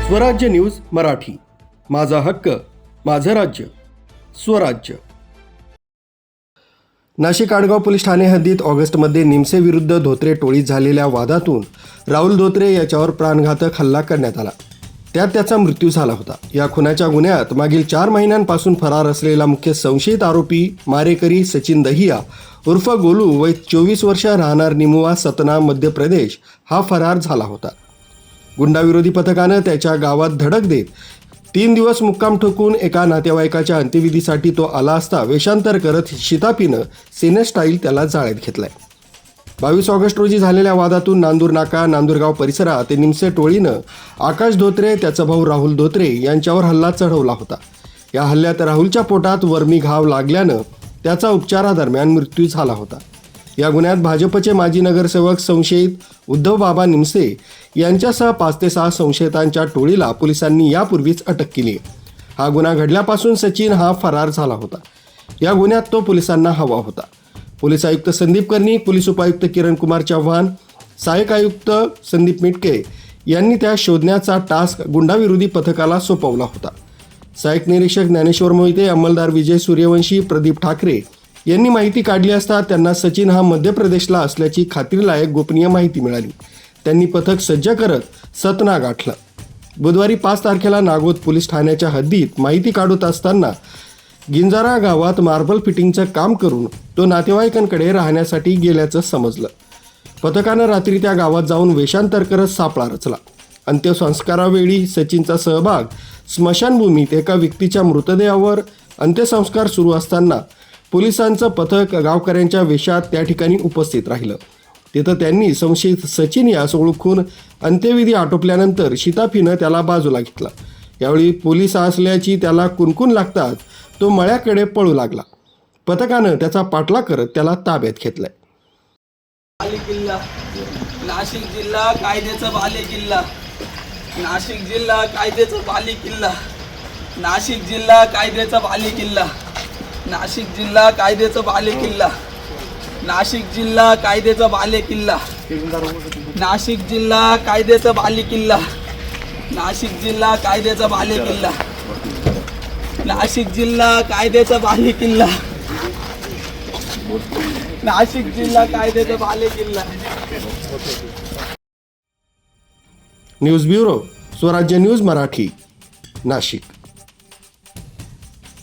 स्वराज्य न्यूज मराठी, माझा हक्क माझं राज्य स्वराज्य। नाशिक आडगाव पोलीस ठाणे हद्दीत ऑगस्टमध्ये निमसे विरुद्ध धोत्रे टोळीत झालेल्या वादातून राहुल धोत्रे याच्यावर प्राणघातक हल्ला करण्यात आला। त्यात त्याचा मृत्यू झाला होता। या खुनाच्या गुन्ह्यात मागील 4 महिन्यांपासून फरार असलेला मुख्य संशयित आरोपी मारेकरी सचिन दहिया उर्फ गोलू वय 24 वर्ष राहणार निमुआ सतना मध्य प्रदेश हा फरार झाला होता। गुंडाविरोधी पथकानं त्याच्या गावात धडक देत 3 दिवस मुक्काम ठोकून एका नातेवाईकाच्या अंत्यविधीसाठी तो आला असता वेषांतर करत शितापीनं सिनेस्टाईल त्याला जाळ्यात घेतलाय। 22 ऑगस्ट रोजी झालेल्या वादातून नांदूर नाका नांदूरगाव परिसरात निमसे टोळीनं आकाश धोत्रे त्याचा भाऊ राहुल धोत्रे यांच्यावर हल्ला चढवला होता। या हल्ल्यात राहुलच्या पोटात वर्मी घाव लागल्यानं त्याचा उपचारादरम्यान मृत्यू झाला होता। या गुन्ह्यात भाजपचे माजी नगरसेवक संशयित उद्धव बाबा निमसे यांच्यासह 5 ते 6 संशयितांच्या टोळीला पोलिसांनी यापूर्वीच अटक केली आहे। हा गुन्हा घडल्यापासून सचिन हा फरार झाला होता। या गुन्ह्यात तो पोलिसांना हवा होता। पोलीस आयुक्त संदीप कर्णिक, पोलीस उपायुक्त किरण कुमार चव्हाण, सहाय्यक आयुक्त संदीप मिटके यांनी त्या शोधण्याचा टास्क गुंडाविरोधी पथकाला सोपवला होता। सहाय्यक निरीक्षक ज्ञानेश्वर मोहिते, अंमलदार विजय सूर्यवंशी, प्रदीप ठाकरे यांनी माहिती काढली असता त्यांना सचिन हा मध्य प्रदेशला असल्याची खात्रीलायक गोपनीय माहिती मिळाली। त्यांनी पथक सज्ज करत सतना गाठलं। बुधवारी 5 तारखेला नागोद पोलीस ठाण्याच्या हद्दीत माहिती काढत असताना गिंजारा गावात मार्बल फिटिंगचं काम करून तो नातेवाईकांकडे राहण्यासाठी गेल्याचं समजलं। पथकानं रात्री त्या गावात जाऊन वेषांतर करत सापळा रचला। अंत्यसंस्कारावेळी सचिनचा सहभाग स्मशानभूमीत एका व्यक्तीच्या मृतदेहावर अंत्यसंस्कार सुरू असताना पोलिसांचं पथक गावकऱ्यांच्या वेशात त्या ठिकाणी उपस्थित राहिलं। तिथं त्यांनी संशयित सचिन यास ओळखून अंत्यविधी आटोपल्यानंतर शिताफीनं त्याला बाजूला घेतला। यावेळी पोलीस असल्याची त्याला कुणकुण लागताच तो मळ्याकडे पळू लागला। पथकानं त्याचा पाठलाग करत त्याला ताब्यात घेतलाय। बालेकिल्ला नाशिक जिल्हा कायद्याचा बालेकिल्ला, नाशिक जिल्हा कायद्याचा बालेकिल्ला, नाशिक जिल्हा कायद्याचा बालेकिल्ला, नाशिक जिल्हा कायद्याचा बालेकिल्ला, नाशिक जिल्हा कायद्याचा बालेकिल्ला, नाशिक जिल्हा कायद्याचा बालेकिल्ला, नाशिक जिल्हा कायद्याचा बालेकिल्ला, नाशिक जिल्हा कायद्याचा बालेकिल्ला, नाशिक जिल्हा कायद्याचा बालेकिल्ला। न्यूज ब्युरो, स्वराज्य न्यूज मराठी, नाशिक।